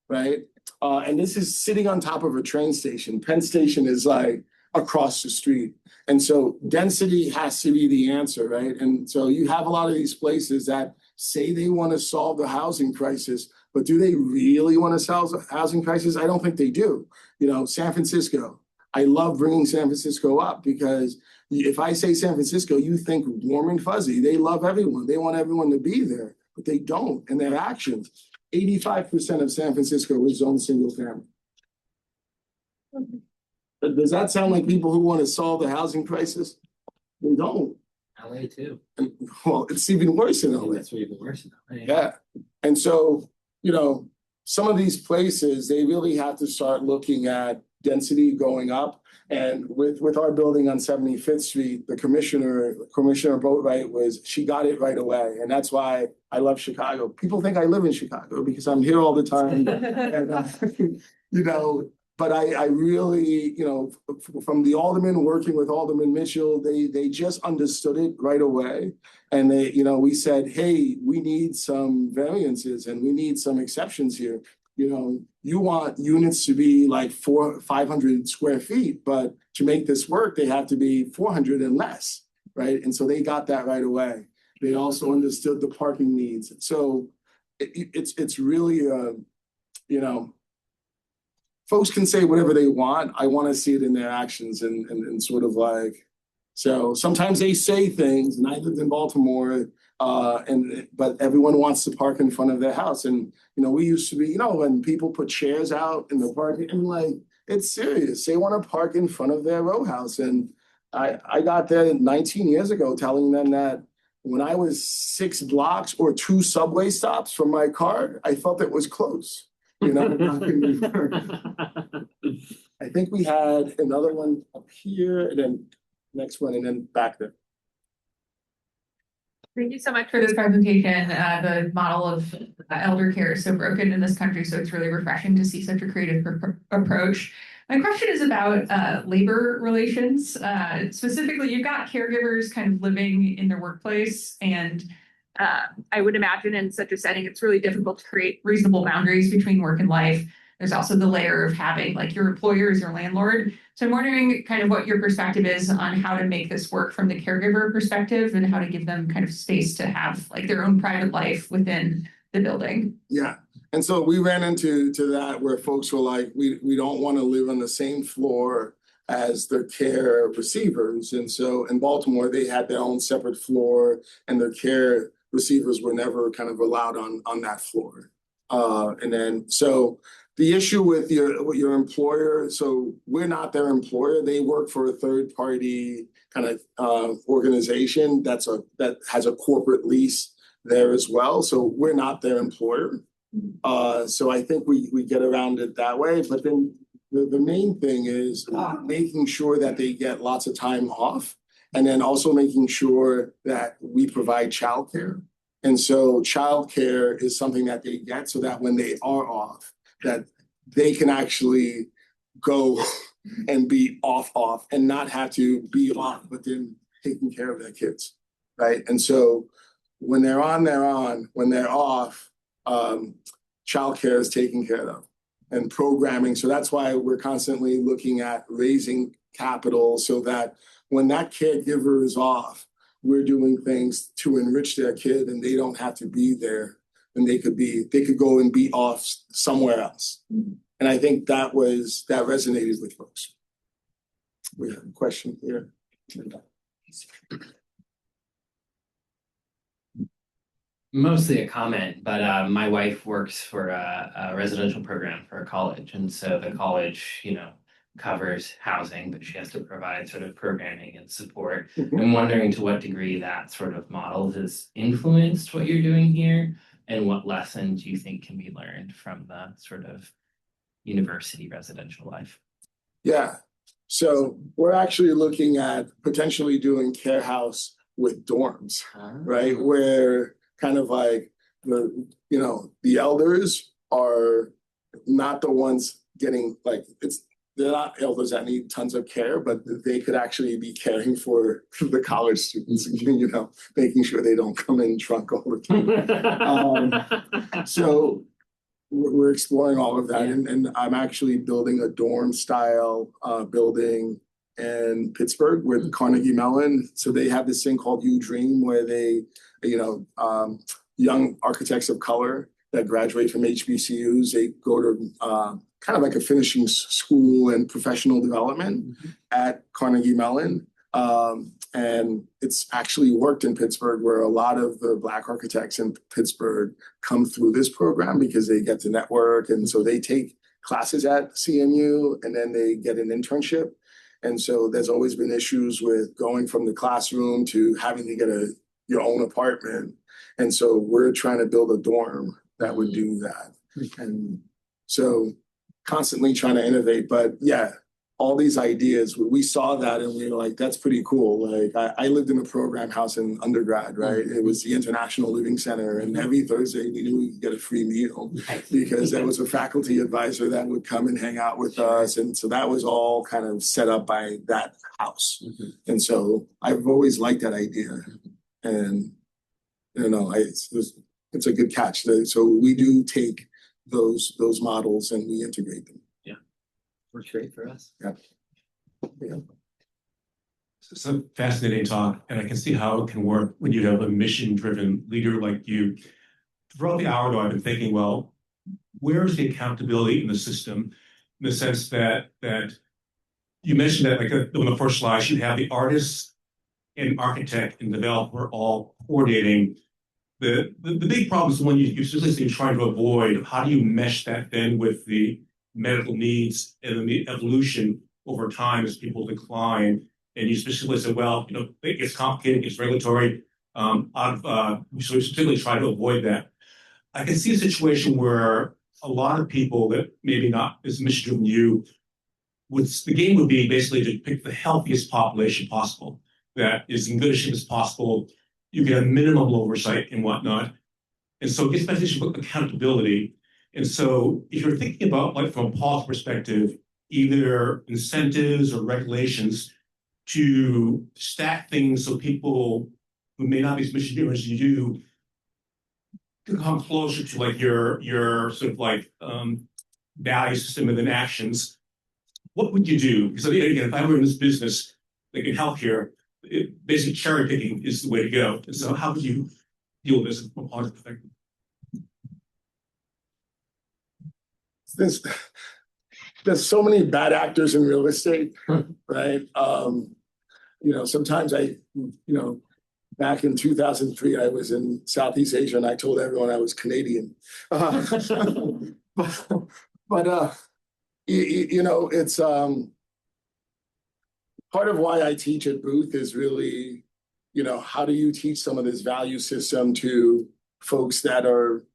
right? And this is sitting on top of a train station. Penn Station is like across the street. And so density has to be the answer, right? And so you have a lot of these places that say they want to solve the housing crisis, but do they really want to solve the housing crisis? I don't think they do. You know, San Francisco, I love bringing San Francisco up because if I say San Francisco, you think warm and fuzzy. They love everyone. They want everyone to be there, but they don't in their actions. 85% of San Francisco is zoned single family. But does that sound like people who want to solve the housing crisis? They don't. LA too. And, well, it's even worse in LA. That's even worse in LA. Yeah. And so, you know, some of these places, they really have to start looking at density going up. And with our building on 75th Street, the Commissioner Boatwright she got it right away. And that's why I love Chicago. People think I live in Chicago because I'm here all the time. And, you know, but I really, you know, from the alderman working with Alderman Mitchell, they just understood it right away. And they, you know, we said, hey, we need some variances and we need some exceptions here. You know, you want units to be like 500 square feet, but to make this work, they have to be 400 and less, right? And so they got that right away. They also understood the parking needs. So it's really, you know, folks can say whatever they want. I want to see it in their actions and sort of like, so sometimes they say things, and I lived in Baltimore, but everyone wants to park in front of their house. And, you know, we used to be, you know, when people put chairs out in the parking, and like, it's serious. They want to park in front of their row house. And I got there 19 years ago telling them that when I was 6 blocks or 2 subway stops from my car, I felt it was close. You know, I think we had another one up here and then next one and then back there. Thank you so much for this presentation. The model of elder care is so broken in this country, so it's really refreshing to see such a creative approach. My question is about labor relations. Specifically, you've got caregivers kind of living in their workplace, and I would imagine in such a setting, it's really difficult to create reasonable boundaries between work and life. There's also the layer of having like your employer as your landlord. So I'm wondering kind of what your perspective is on how to make this work from the caregiver perspective and how to give them kind of space to have like their own private life within the building. Yeah. And so we ran into that where folks were like, we don't want to live on the same floor as their care receivers. And so in Baltimore, they had their own separate floor and their care receivers were never kind of allowed on that floor. And then, so the issue with your employer, so we're not their employer. They work for a third party kind of organization that has a corporate lease there as well. So we're not their employer. So I think we get around it that way. But then the main thing is making sure that they get lots of time off, and then also making sure that we provide childcare. And so childcare is something that they get so that when they are off, that they can actually go and be off and not have to be off, but then taking care of their kids, right? And so when they're on, they're on. When they're off, childcare is taken care of and programming. So that's why we're constantly looking at raising capital so that when that caregiver is off, we're doing things to enrich their kid and they don't have to be there. And they could go and be off somewhere else. And I think that resonated with folks. We have a question here. Mostly a comment, but my wife works for a residential program for a college, and so the college, covers housing, but she has to provide sort of programming and support. I'm wondering to what degree that sort of model has influenced what you're doing here, and what lessons you think can be learned from the sort of university residential life. Yeah, so we're actually looking at potentially doing care house with dorms, right? Where kind of like the elders are not the ones getting they're not elders that need tons of care, but they could actually be caring for the college students, making sure they don't come in drunk all the time. So we're exploring all of that, and I'm actually building a dorm style building in Pittsburgh with Carnegie Mellon. So they have this thing called U Dream, where they, young architects of color that graduate from HBCUs, they go to kind of like a finishing school and professional development at Carnegie Mellon. And it's actually worked in Pittsburgh, where a lot of the Black architects in Pittsburgh come through this program because they get to network. And so they take classes at CMU and then they get an internship. And so there's always been issues with going from the classroom to having to get your own apartment. And so we're trying to build a dorm that would do that. And so constantly trying to innovate, but yeah, all these ideas, we saw that and we were like, that's pretty cool. Like I lived in a program house in undergrad, right? It was the International Living Center, and every Thursday we knew we could get a free meal because there was a faculty advisor that would come and hang out with us. And so that was all kind of set up by that house. And so I've always liked that idea. And it's a good catch. So we do take those models and we integrate them. Works great for us. Yeah. It's a fascinating talk, and I can see how it can work when you have a mission-driven leader like you. Throughout the hour, though, I've been thinking, well, where is the accountability in the system? In the sense that you mentioned that, like on the first slide, you have the artist and architect and developer all coordinating. The big problem is the one you're specifically trying to avoid. How do you mesh that then with the medical needs and the evolution over time as people decline? And you specifically said, well, it gets complicated, it's regulatory. So we specifically try to avoid that. I can see a situation where a lot of people that maybe not as mission-driven you, the game would be basically to pick the healthiest population possible that is in good shape as possible. You get a minimum oversight and whatnot. And so it gets back to the issue of accountability. And so if you're thinking about, like from a policy perspective, either incentives or regulations to stack things so people who may not be as mission-driven as you do can come closer to like your sort of like value system and then actions, what would you do? Because again, if I were in this business, like in healthcare, basically cherry picking is the way to go. And so how would you deal with this from a policy perspective? There's so many bad actors in real estate, right? Sometimes back in 2003, I was in Southeast Asia and I told everyone I was Canadian. It's part of why I teach at Booth is really, how do you teach some of this value system to folks that are,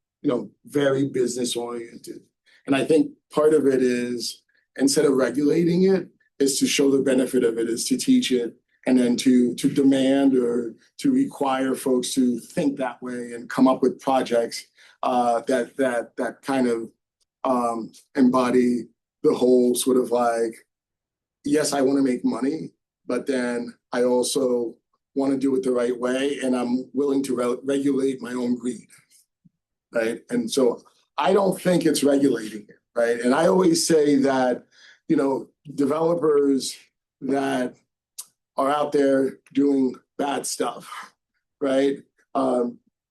very business oriented? And I think part of it is, instead of regulating it, is to show the benefit of it, is to teach it, and then to demand or to require folks to think that way and come up with projects that kind of embody the whole sort of like, yes, I want to make money, but then I also want to do it the right way, and I'm willing to regulate my own greed, right? And so I don't think it's regulating it, right? And I always say that, developers that are out there doing bad stuff, right?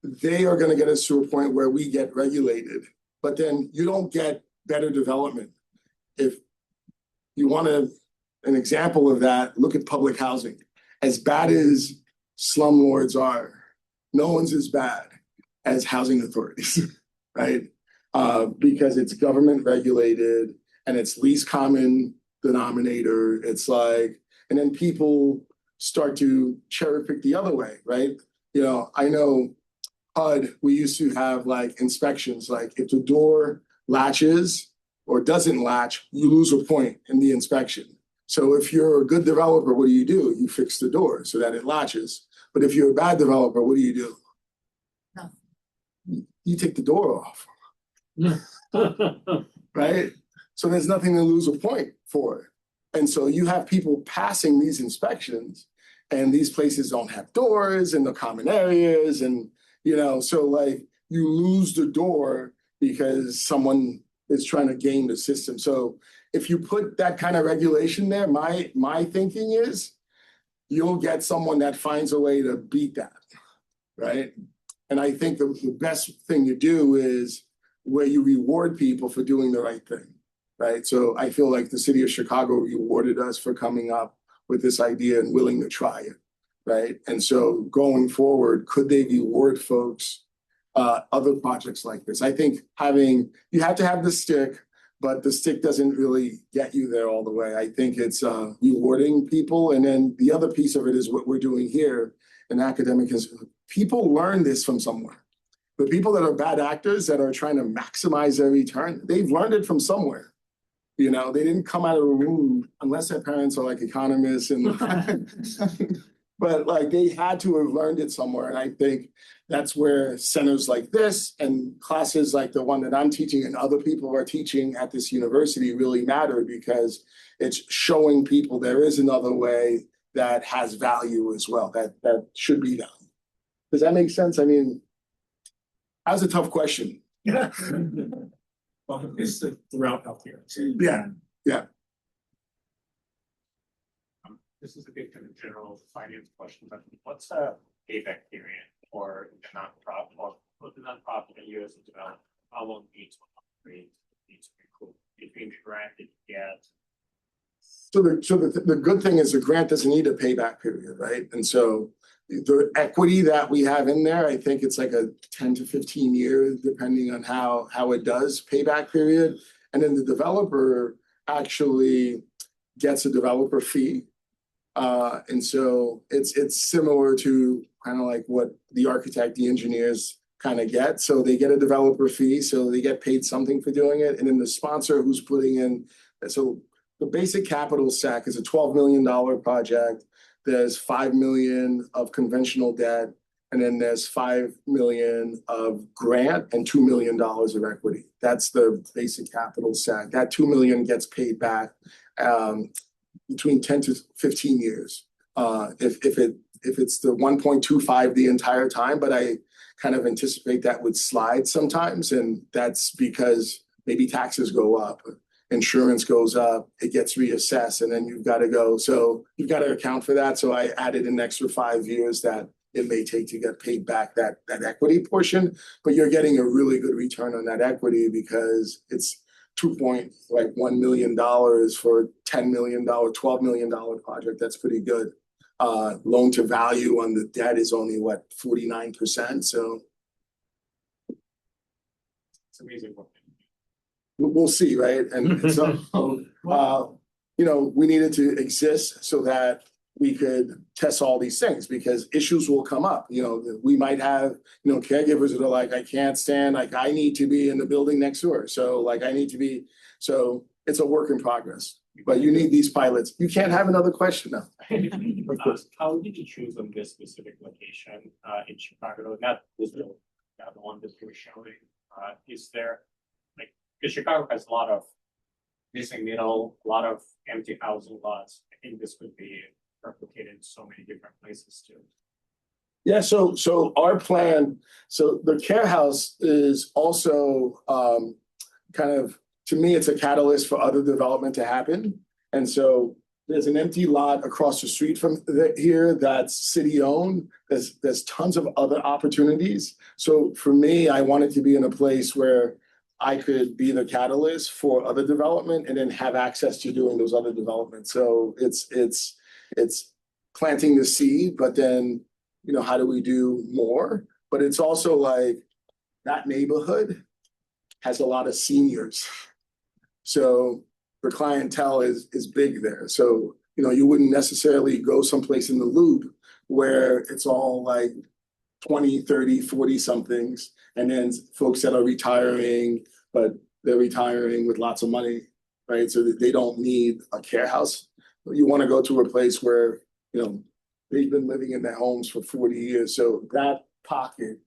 They are going to get us to a point where we get regulated, but then you don't get better development. If you want an example of that, look at public housing. as bad as slumlords are, no one's as bad as housing authorities, right? Because it's government regulated and it's least common denominator. It's like, and then people start to cherry pick the other way, right? I know HUD, we used to have like inspections, like if the door latches or doesn't latch, you lose a point in the inspection. So if you're a good developer, what do? You fix the door so that it latches. But if you're a bad developer, what do? Nothing. You take the door off. Right? So there's nothing to lose a point for. And so you have people passing these inspections and these places don't have doors in the common areas. And, so like you lose the door because someone is trying to game the system. So if you put that kind of regulation there, my thinking is you'll get someone that finds a way to beat that, right? And I think the best thing to do is where you reward people for doing the right thing, right? So I feel like the city of Chicago rewarded us for coming up with this idea and willing to try it, right? And so going forward, could they reward folks other projects like this? I think you have to have the stick, but the stick doesn't really get you there all the way. I think it's rewarding people. And then the other piece of it is what we're doing here in academic is people learn this from somewhere. The people that are bad actors that are trying to maximize their return, they've learned it from somewhere. They didn't come out of a room unless their parents are like economists but like they had to have learned it somewhere. And I think that's where centers like this and classes like the one that I'm teaching and other people are teaching at this university really matter, because it's showing people there is another way that has value as well, that should be done. Does that make sense? I mean, that was a tough question. Yeah. Well, it's throughout healthcare. Yeah. This is a big kind of general finance question, but what's a payback period for the nonprofit or the nonprofit that you as a developer? How long needs to operate, needs to recoup between the grant that you get? So the good thing is the grant doesn't need a payback period, right? And so the equity that we have in there, I think it's like a 10 to 15 years, depending on how it does payback period. And then the developer actually gets a developer fee. And so it's similar to kind of like what the architect, the engineers kind of get. So they get a developer fee, so they get paid something for doing it. And then the sponsor who's putting in, so the basic capital stack is a $12 million project. There's $5 million of conventional debt, and then there's $5 million of grant and $2 million of equity. That's the basic capital stack. That $2 million gets paid back between 10 to 15 years. If it's the 1.25 the entire time, but I kind of anticipate that would slide sometimes, and that's because maybe taxes go up, insurance goes up, it gets reassessed, and then you've got to go. So you've got to account for that. So I added an extra 5 years that it may take to get paid back that equity portion, but you're getting a really good return on that equity because it's $2.1 million for a $10 million, $12 million project. That's pretty good. Loan to value on the debt is only 49%. So It's amazing work. we'll see, right? And so, we needed to exist so that we could test all these things because issues will come up. We might have, caregivers that are like, I can't stand, like, I need to be in the building next door. So like, I need to be, so it's a work in progress, but you need these pilots. You can't have another question now. How did you choose on this specific location in Chicago? Not this building, the one that you were showing. Is there, because Chicago has a lot of missing middle, a lot of empty housing lots. I think this could be replicated in so many different places too. Yeah, so our plan, so the care house is also kind of, to me, it's a catalyst for other development to happen. And so there's an empty lot across the street from here that's city owned. There's tons of other opportunities. So for me, I wanted to be in a place where I could be the catalyst for other development and then have access to doing those other developments. So it's planting the seed, but then, you know, how do we do more? But it's also like that neighborhood has a lot of seniors. So the clientele is big there. So, you know, you wouldn't necessarily go someplace in the Loop where it's all like 20, 30, 40 somethings, and then folks that are retiring, but they're retiring with lots of money, right? So that they don't need a care house. You want to go to a place where, you know, they've been living in their homes for 40 years. So that pocket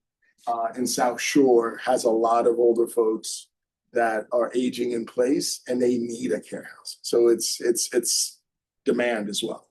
in South Shore has a lot of older folks that are aging in place and they need a care house. So it's demand as well.